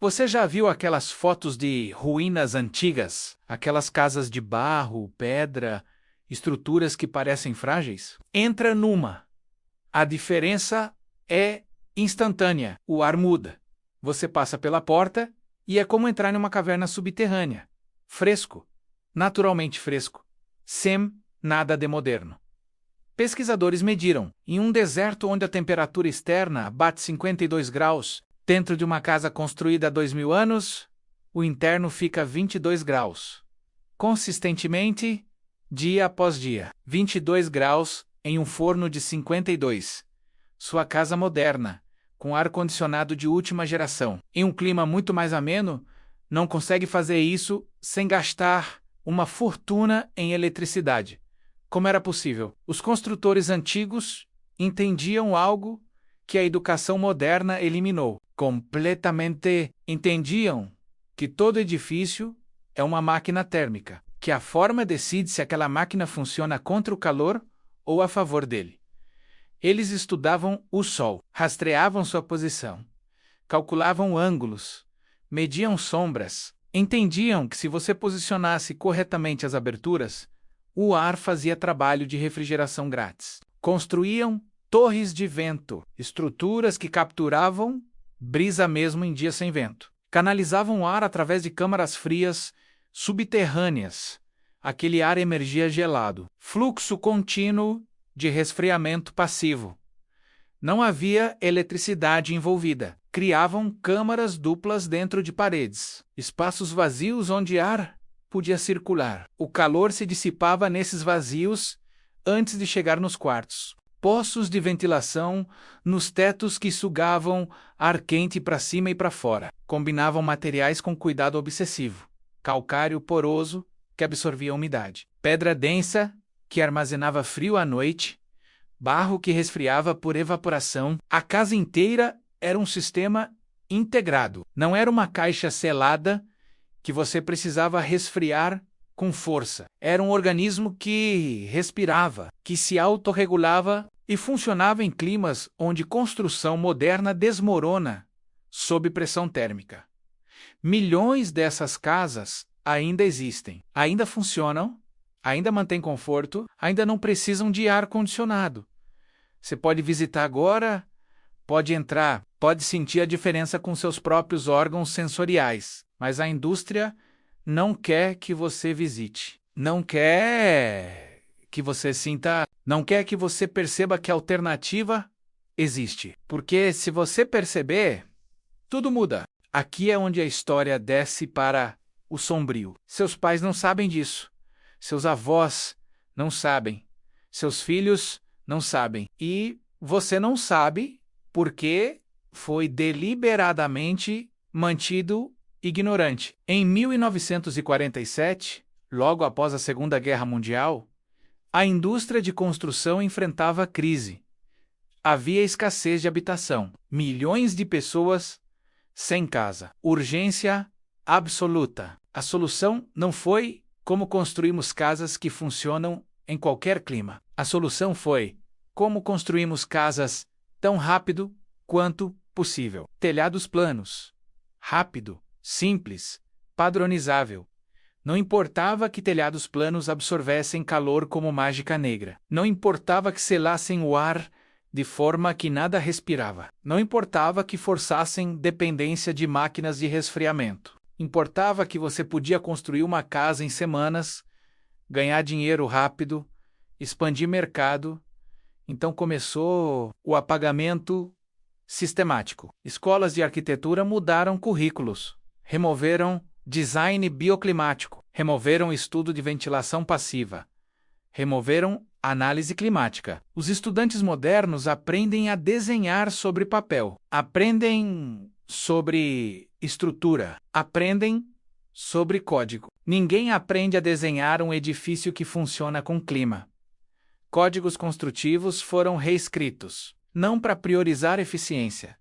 Você já viu aquelas fotos de ruínas antigas? Aquelas casas de barro, pedra, estruturas que parecem frágeis? Entra numa. A diferença é instantânea. O ar muda. Você passa pela porta e é como entrar numa caverna subterrânea. Fresco. Naturalmente fresco. Sem nada de moderno. Pesquisadores mediram, em um deserto onde a temperatura externa bate 52 graus, dentro de uma casa construída há 2000 anos, o interno fica 22 graus. Consistentemente, dia após dia. 22 graus em um forno de 52. Sua casa moderna, com ar-condicionado de última geração. Em um clima muito mais ameno, não consegue fazer isso sem gastar uma fortuna em eletricidade. Como era possível? Os construtores antigos entendiam algo que a educação moderna eliminou. Completamente entendiam que todo edifício é uma máquina térmica, que a forma decide se aquela máquina funciona contra o calor ou a favor dele. Eles estudavam o sol, rastreavam sua posição, calculavam ângulos, mediam sombras, entendiam que se você posicionasse corretamente as aberturas, o ar fazia trabalho de refrigeração grátis. Construíam torres de vento, estruturas que capturavam brisa mesmo em dias sem vento. Canalizavam o ar através de câmaras frias subterrâneas. Aquele ar emergia gelado. Fluxo contínuo de resfriamento passivo. Não havia eletricidade envolvida. Criavam câmaras duplas dentro de paredes. Espaços vazios onde ar podia circular. O calor se dissipava nesses vazios antes de chegar nos quartos. Poços de ventilação nos tetos que sugavam ar quente para cima e para fora. Combinavam materiais com cuidado obsessivo. Calcário poroso, que absorvia a umidade. Pedra densa, que armazenava frio à noite. Barro que resfriava por evaporação. A casa inteira era um sistema integrado. Não era uma caixa selada que você precisava resfriar com força. Era um organismo que respirava, que se autorregulava e funcionava em climas onde construção moderna desmorona sob pressão térmica. Milhões dessas casas ainda existem, ainda funcionam, ainda mantêm conforto, ainda não precisam de ar-condicionado. Você pode visitar agora, pode entrar, pode sentir a diferença com seus próprios órgãos sensoriais, mas a indústria não quer que você visite. Não quer que você sinta, não quer que você perceba que a alternativa existe. Porque se você perceber, tudo muda. Aqui é onde a história desce para o sombrio. Seus pais não sabem disso. Seus avós não sabem. Seus filhos não sabem. E você não sabe porque foi deliberadamente mantido ignorante. Em 1947, logo após a Segunda Guerra Mundial, a indústria de construção enfrentava crise. Havia escassez de habitação. Milhões de pessoas sem casa. Urgência absoluta. A solução não foi como construímos casas que funcionam em qualquer clima. A solução foi como construímos casas tão rápido quanto possível. Telhados planos. Rápido. Simples, padronizável. Não importava que telhados planos absorvessem calor como mágica negra. Não importava que selassem o ar de forma que nada respirava. Não importava que forçassem dependência de máquinas de resfriamento. Importava que você podia construir uma casa em semanas, ganhar dinheiro rápido, expandir mercado. Então começou o apagamento sistemático. Escolas de arquitetura mudaram currículos. Removeram design bioclimático, removeram estudo de ventilação passiva, removeram análise climática. Os estudantes modernos aprendem a desenhar sobre papel, aprendem sobre estrutura, aprendem sobre código. Ninguém aprende a desenhar um edifício que funciona com clima. Códigos construtivos foram reescritos, não para priorizar eficiência,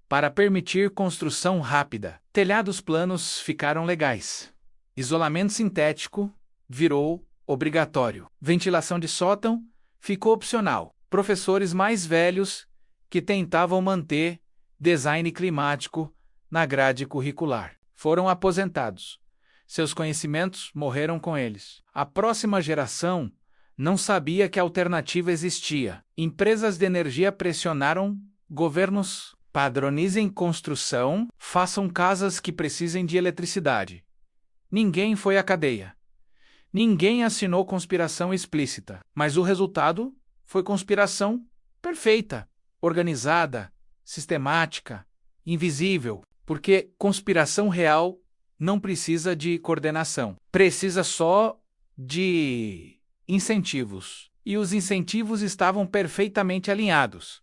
para permitir construção rápida. Telhados planos ficaram legais. Isolamento sintético virou obrigatório. Ventilação de sótão ficou opcional. Professores mais velhos que tentavam manter design climático na grade curricular. Foram aposentados. Seus conhecimentos morreram com eles. A próxima geração não sabia que a alternativa existia. Empresas de energia pressionaram governos. Padronizem construção, façam casas que precisem de eletricidade. Ninguém foi à cadeia. Ninguém assinou conspiração explícita, mas o resultado foi conspiração perfeita, organizada, sistemática, invisível, porque conspiração real não precisa de coordenação, precisa só de incentivos. E os incentivos estavam perfeitamente alinhados.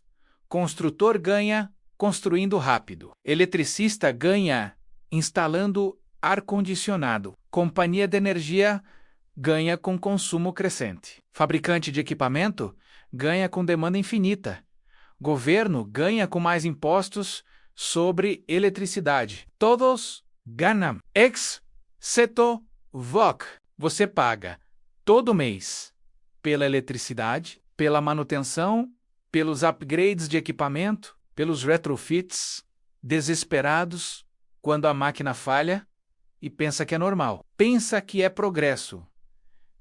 Construtor ganha construindo rápido. Eletricista ganha instalando ar-condicionado. Companhia de energia ganha com consumo crescente. Fabricante de equipamento ganha com demanda infinita. Governo ganha com mais impostos sobre eletricidade. Todos ganham. Exceto VOC. Você paga todo mês pela eletricidade, pela manutenção, pelos upgrades de equipamento, pelos retrofits, desesperados quando a máquina falha e pensa que é normal. Pensa que é progresso.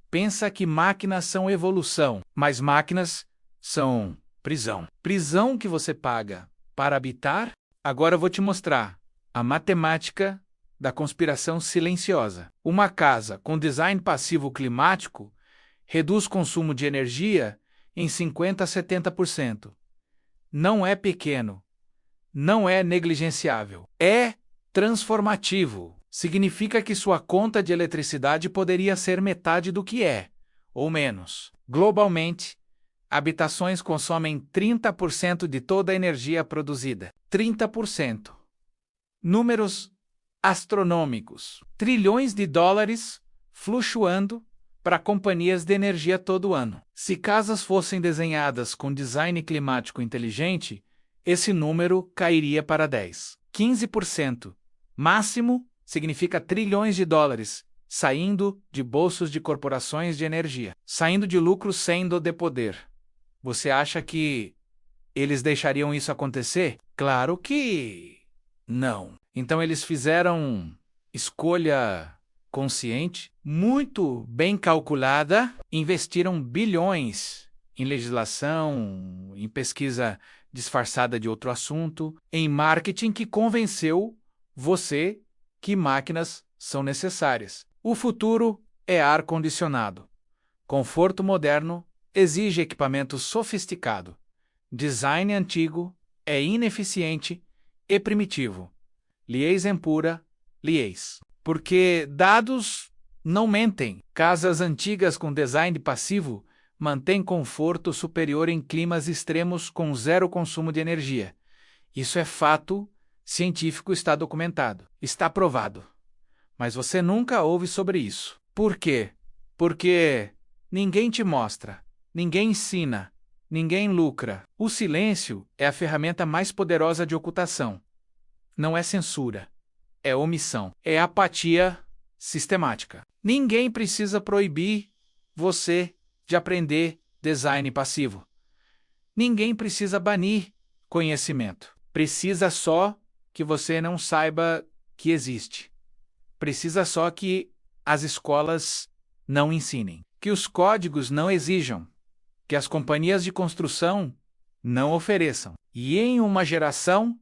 Pensa que máquinas são evolução, mas máquinas são prisão. Prisão que você paga para habitar. Agora eu vou te mostrar a matemática da conspiração silenciosa. Uma casa com design passivo climático reduz consumo de energia em 50% a 70%. Não é pequeno, não é negligenciável, é transformativo. Significa que sua conta de eletricidade poderia ser metade do que é, ou menos. Globalmente, habitações consomem 30% de toda a energia produzida. 30%. Números astronômicos. Trilhões de dólares flutuando para companhias de energia todo ano. Se casas fossem desenhadas com design climático inteligente, esse número cairia para 10. 15%. Máximo significa trilhões de dólares saindo de bolsos de corporações de energia, saindo de lucros sendo de poder. Você acha que eles deixariam isso acontecer? Claro que não. Então eles fizeram escolha consciente, muito bem calculada, investiram bilhões em legislação, em pesquisa disfarçada de outro assunto, em marketing que convenceu você que máquinas são necessárias. O futuro é ar-condicionado. Conforto moderno exige equipamento sofisticado. Design antigo é ineficiente e primitivo. Liez pura, liez. Porque dados não mentem. Casas antigas com design passivo mantêm conforto superior em climas extremos com zero consumo de energia. Isso é fato científico, está documentado, está provado. Mas você nunca ouve sobre isso. Por quê? Porque ninguém te mostra, ninguém ensina, ninguém lucra. O silêncio é a ferramenta mais poderosa de ocultação. Não é censura. É omissão, é apatia sistemática. Ninguém precisa proibir você de aprender design passivo. Ninguém precisa banir conhecimento. Precisa só que você não saiba que existe. Precisa só que as escolas não ensinem, que os códigos não exijam, que as companhias de construção não ofereçam. E em uma geração,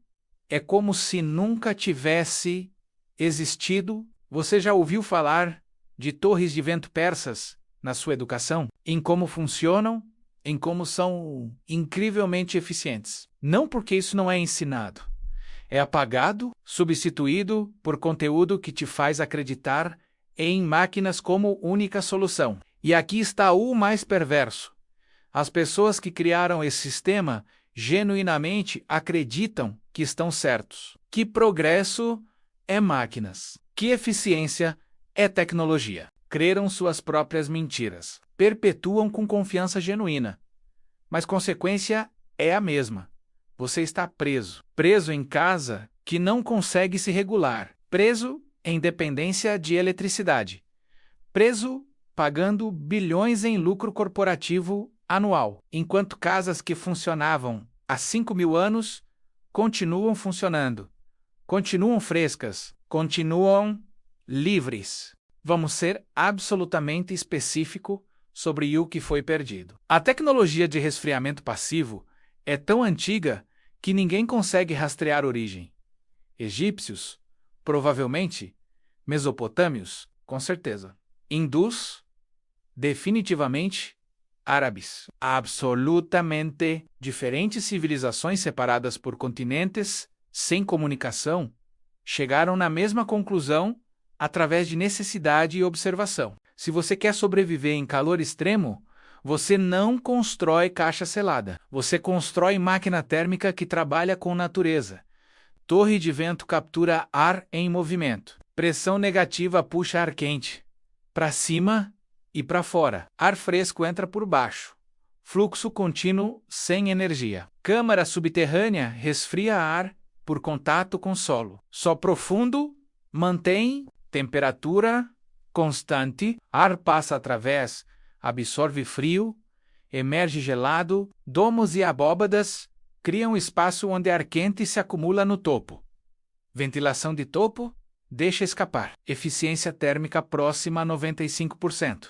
é como se nunca tivesse existido. Você já ouviu falar de torres de vento persas na sua educação? Em como funcionam, em como são incrivelmente eficientes. Não porque isso não é ensinado. É apagado, substituído por conteúdo que te faz acreditar em máquinas como única solução. E aqui está o mais perverso. As pessoas que criaram esse sistema genuinamente acreditam que estão certos. Que progresso é máquinas. Que eficiência é tecnologia. Creram suas próprias mentiras. Perpetuam com confiança genuína. Mas consequência é a mesma. Você está preso. Preso em casa que não consegue se regular. Preso em dependência de eletricidade. Preso pagando bilhões em lucro corporativo anual, enquanto casas que funcionavam há 5.000 anos continuam funcionando, continuam frescas, continuam livres. Vamos ser absolutamente específico sobre o que foi perdido. A tecnologia de resfriamento passivo é tão antiga que ninguém consegue rastrear a origem. Egípcios, provavelmente. Mesopotâmios, com certeza. Hindus, definitivamente. Árabes. Absolutamente diferentes civilizações separadas por continentes, sem comunicação, chegaram na mesma conclusão através de necessidade e observação. Se você quer sobreviver em calor extremo, você não constrói caixa selada. Você constrói máquina térmica que trabalha com natureza. Torre de vento captura ar em movimento. Pressão negativa puxa ar quente para cima e para fora. Ar fresco entra por baixo. Fluxo contínuo sem energia. Câmara subterrânea resfria ar por contato com solo. Só profundo mantém temperatura constante. Ar passa através, absorve frio, emerge gelado. Domos e abóbadas criam espaço onde ar quente se acumula no topo. Ventilação de topo deixa escapar. Eficiência térmica próxima a 95%.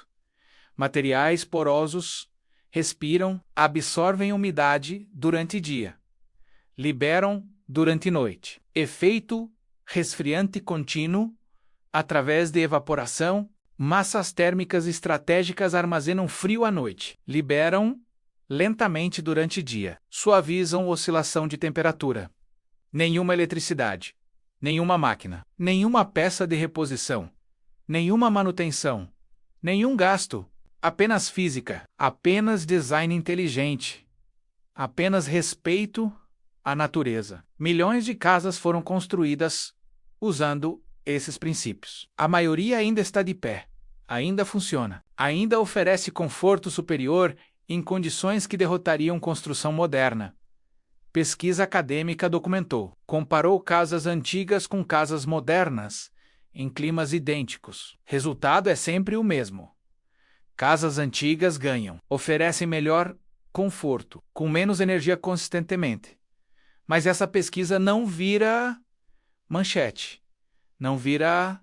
Materiais porosos respiram, absorvem umidade durante dia. Liberam durante noite. Efeito resfriante contínuo através de evaporação. Massas térmicas estratégicas armazenam frio à noite. Liberam lentamente durante dia. Suavizam oscilação de temperatura. Nenhuma eletricidade. Nenhuma máquina. Nenhuma peça de reposição. Nenhuma manutenção. Nenhum gasto. Apenas física. Apenas design inteligente. Apenas respeito à natureza. Milhões de casas foram construídas usando esses princípios. A maioria ainda está de pé. Ainda funciona. Ainda oferece conforto superior em condições que derrotariam construção moderna. Pesquisa acadêmica documentou. Comparou casas antigas com casas modernas, em climas idênticos. Resultado é sempre o mesmo. Casas antigas ganham. Oferecem melhor conforto, com menos energia consistentemente. Mas essa pesquisa não vira manchete. Não vira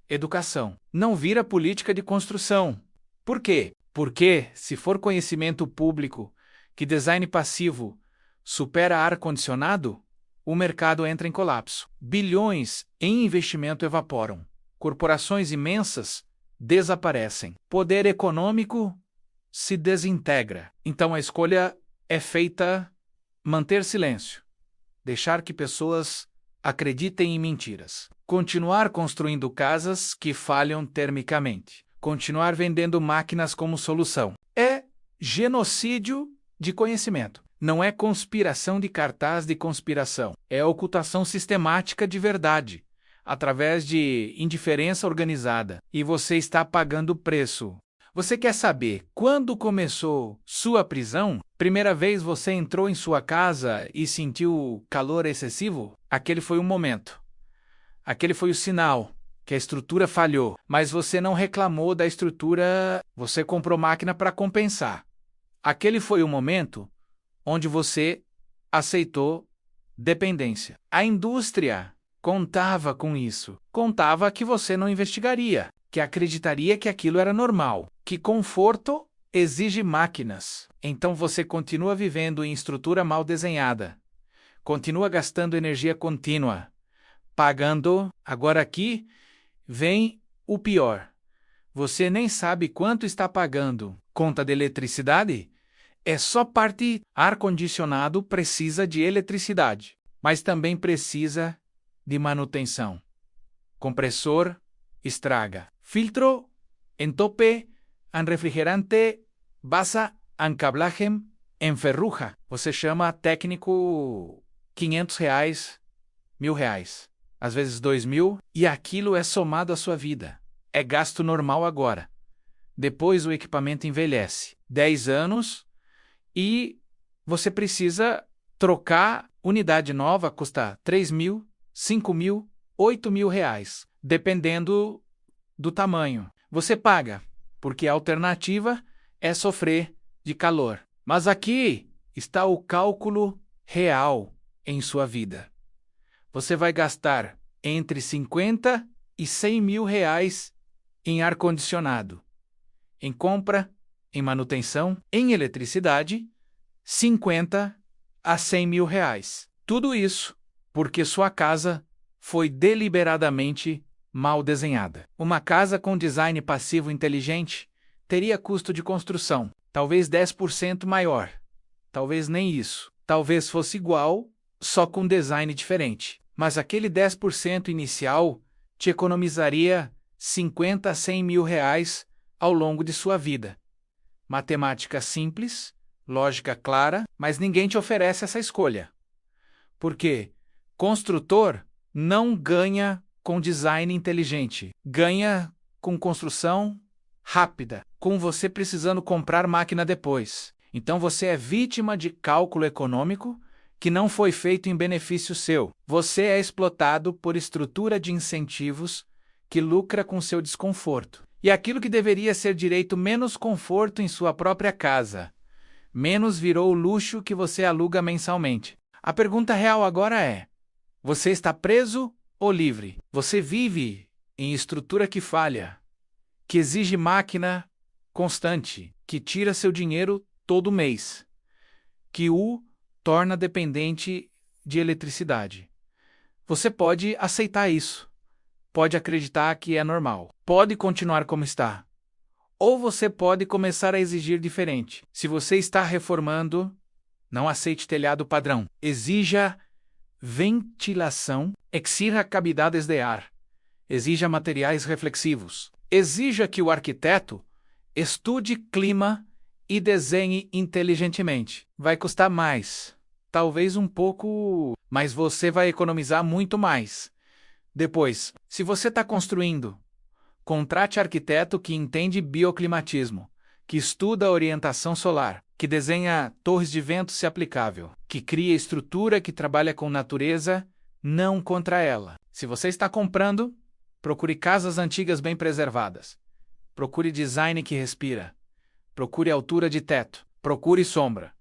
educação. Não vira política de construção. Por quê? Porque, se for conhecimento público que design passivo supera ar-condicionado, o mercado entra em colapso. Bilhões em investimento evaporam. Corporações imensas desaparecem. Poder econômico se desintegra. Então a escolha é feita manter silêncio. Deixar que pessoas acreditem em mentiras. Continuar construindo casas que falham termicamente. Continuar vendendo máquinas como solução. É genocídio de conhecimento. Não é conspiração de cartaz de conspiração. É ocultação sistemática de verdade, através de indiferença organizada. E você está pagando o preço. Você quer saber quando começou sua prisão? Primeira vez você entrou em sua casa e sentiu calor excessivo? Aquele foi o momento. Aquele foi o sinal que a estrutura falhou. Mas você não reclamou da estrutura, você comprou máquina para compensar. Aquele foi o momento onde você aceitou dependência. A indústria contava com isso. Contava que você não investigaria, que acreditaria que aquilo era normal, que conforto exige máquinas. Então você continua vivendo em estrutura mal desenhada, continua gastando energia contínua, pagando. Agora aqui vem o pior. Você nem sabe quanto está pagando. Conta de eletricidade? É só parte. Ar-condicionado precisa de eletricidade, mas também precisa de manutenção. Compressor estraga. Filtro entope, en refrigerante, basa, encablagem, enferruja. Você chama técnico R$500, R$1.000, às vezes R$2.000, e aquilo é somado à sua vida. É gasto normal agora. Depois o equipamento envelhece. 10 anos e você precisa trocar. Unidade nova custa R$3.000, R$5.000, R$8.000, dependendo do tamanho. Você paga, porque a alternativa é sofrer de calor. Mas aqui está o cálculo real em sua vida. você vai gastar entre 50 e 100 mil reais em ar-condicionado, em compra, em manutenção, em eletricidade, 50 a 100 mil reais. Tudo isso porque sua casa foi deliberadamente mal desenhada. Uma casa com design passivo inteligente teria custo de construção, talvez 10% maior, talvez nem isso. Talvez fosse igual, só com design diferente. Mas aquele 10% inicial te economizaria 50 a 100 mil reais ao longo de sua vida. Matemática simples, lógica clara, mas ninguém te oferece essa escolha. Porque construtor não ganha com design inteligente, ganha com construção rápida, com você precisando comprar máquina depois. Então você é vítima de cálculo econômico que não foi feito em benefício seu. Você é explotado por estrutura de incentivos que lucra com seu desconforto. E aquilo que deveria ser direito menos conforto em sua própria casa, menos virou o luxo que você aluga mensalmente. A pergunta real agora é: você está preso ou livre? Você vive em estrutura que falha, que exige máquina constante, que tira seu dinheiro todo mês, que o torna dependente de eletricidade. Você pode aceitar isso, pode acreditar que é normal, pode continuar como está. Ou você pode começar a exigir diferente. Se você está reformando, não aceite telhado padrão. Exija ventilação, exija cavidades de ar, exija materiais reflexivos. Exija que o arquiteto estude clima e desenhe inteligentemente. Vai custar mais, talvez um pouco, mas você vai economizar muito mais. Depois, se você está construindo, contrate arquiteto que entende bioclimatismo, que estuda orientação solar, que desenha torres de vento se aplicável, que cria estrutura que trabalha com natureza, não contra ela. Se você está comprando, procure casas antigas bem preservadas. Procure design que respira. Procure altura de teto. Procure sombra.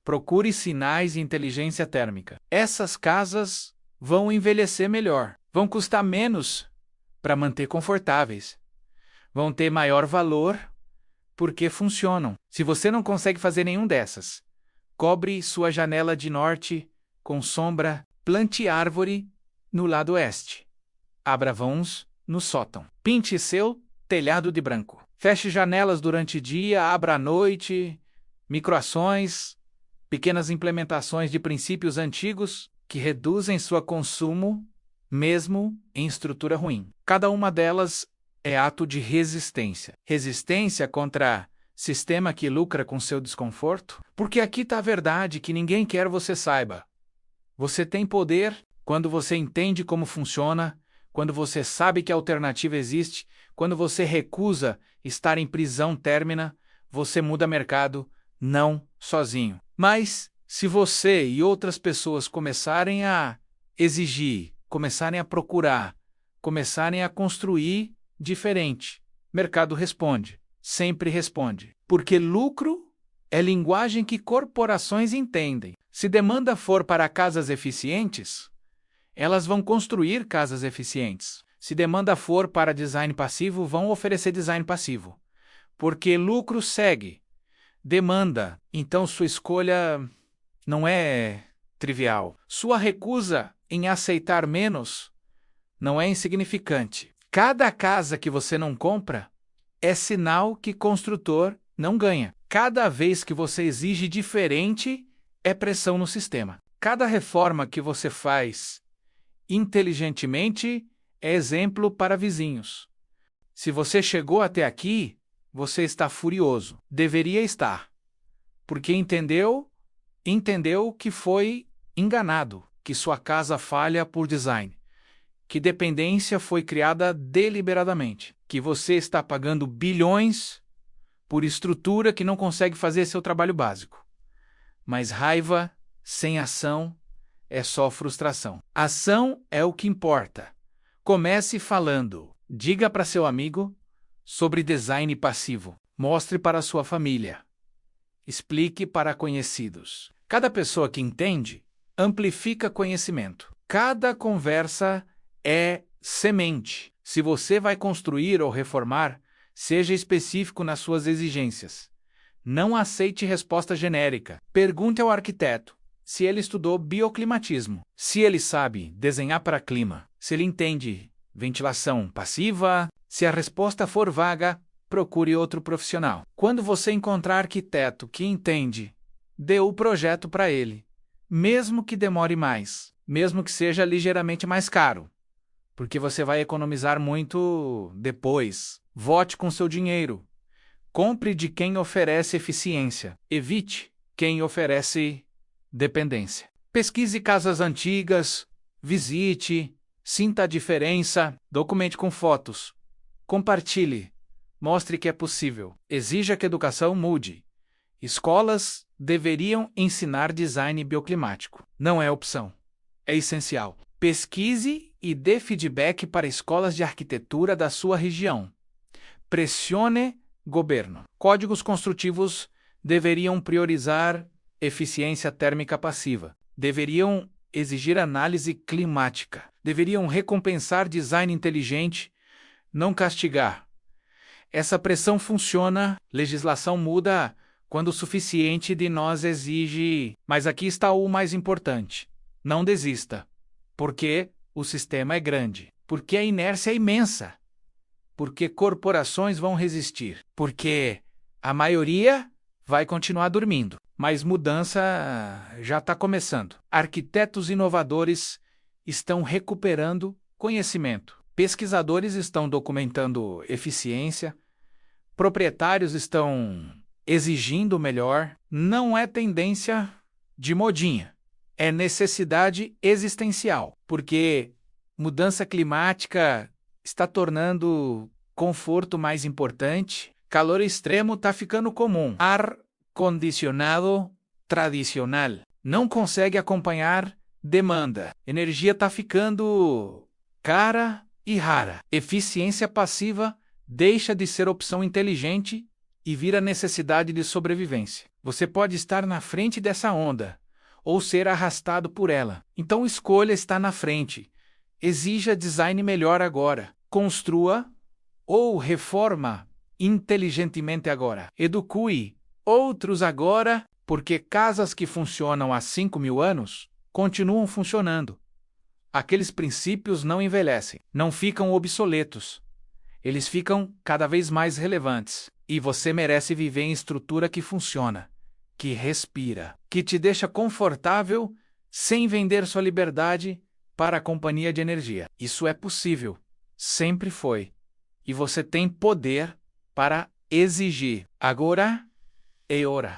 Procure sinais de inteligência térmica. Essas casas vão envelhecer melhor. Vão custar menos para manter confortáveis. Vão ter maior valor porque funcionam. Se você não consegue fazer nenhum dessas, cobre sua janela de norte com sombra. Plante árvore no lado oeste. Abra vãos no sótão. Pinte seu telhado de branco. Feche janelas durante o dia, abra à noite. Microações, pequenas implementações de princípios antigos que reduzem seu consumo, mesmo em estrutura ruim. Cada uma delas é ato de resistência. Resistência contra sistema que lucra com seu desconforto. Porque aqui está a verdade que ninguém quer você saiba. Você tem poder quando você entende como funciona, quando você sabe que a alternativa existe, quando você recusa estar em prisão términa, você muda mercado, não sozinho. Mas, se você e outras pessoas começarem a exigir, começarem a procurar, começarem a construir diferente, mercado responde, sempre responde. Porque lucro é linguagem que corporações entendem. Se demanda for para casas eficientes, elas vão construir casas eficientes. Se demanda for para design passivo, vão oferecer design passivo. Porque lucro segue demanda. Então sua escolha não é trivial. Sua recusa em aceitar menos não é insignificante. Cada casa que você não compra é sinal que construtor não ganha. Cada vez que você exige diferente, é pressão no sistema. Cada reforma que você faz inteligentemente é exemplo para vizinhos. Se você chegou até aqui, você está furioso. Deveria estar. Porque entendeu que foi enganado, que sua casa falha por design, que dependência foi criada deliberadamente, que você está pagando bilhões por estrutura que não consegue fazer seu trabalho básico. Mas raiva sem ação é só frustração. Ação é o que importa. Comece falando. Diga para seu amigo sobre design passivo. Mostre para sua família. Explique para conhecidos. Cada pessoa que entende, amplifica conhecimento. Cada conversa é semente. Se você vai construir ou reformar, seja específico nas suas exigências. Não aceite resposta genérica. Pergunte ao arquiteto se ele estudou bioclimatismo, se ele sabe desenhar para clima, se ele entende ventilação passiva. Se a resposta for vaga, procure outro profissional. Quando você encontrar arquiteto que entende, dê o projeto para ele, mesmo que demore mais, mesmo que seja ligeiramente mais caro, porque você vai economizar muito depois. Vote com seu dinheiro. Compre de quem oferece eficiência. Evite quem oferece dependência. Pesquise casas antigas, visite, sinta a diferença, documente com fotos. Compartilhe. Mostre que é possível. Exija que a educação mude. Escolas deveriam ensinar design bioclimático. Não é opção. É essencial. Pesquise e dê feedback para escolas de arquitetura da sua região. Pressione governo. Códigos construtivos deveriam priorizar eficiência térmica passiva. Deveriam exigir análise climática. Deveriam recompensar design inteligente, não castigar. Essa pressão funciona, legislação muda quando o suficiente de nós exige. Mas aqui está o mais importante. Não desista. Porque o sistema é grande. Porque a inércia é imensa. Porque corporações vão resistir. Porque a maioria vai continuar dormindo. Mas mudança já está começando. Arquitetos inovadores estão recuperando conhecimento. Pesquisadores estão documentando eficiência. Proprietários estão exigindo o melhor. Não é tendência de modinha. É necessidade existencial. Porque mudança climática está tornando conforto mais importante. Calor extremo está ficando comum. Ar condicionado tradicional não consegue acompanhar demanda. Energia está ficando cara e rara. Eficiência passiva deixa de ser opção inteligente e vira necessidade de sobrevivência. Você pode estar na frente dessa onda ou ser arrastado por ela. Então escolha estar na frente. Exija design melhor agora. Construa ou reforma inteligentemente agora. Eduque outros agora, porque casas que funcionam há 5.000 anos continuam funcionando. Aqueles princípios não envelhecem, não ficam obsoletos. Eles ficam cada vez mais relevantes. E você merece viver em estrutura que funciona, que respira, que te deixa confortável sem vender sua liberdade para a companhia de energia. Isso é possível. Sempre foi. E você tem poder para exigir. Agora é hora.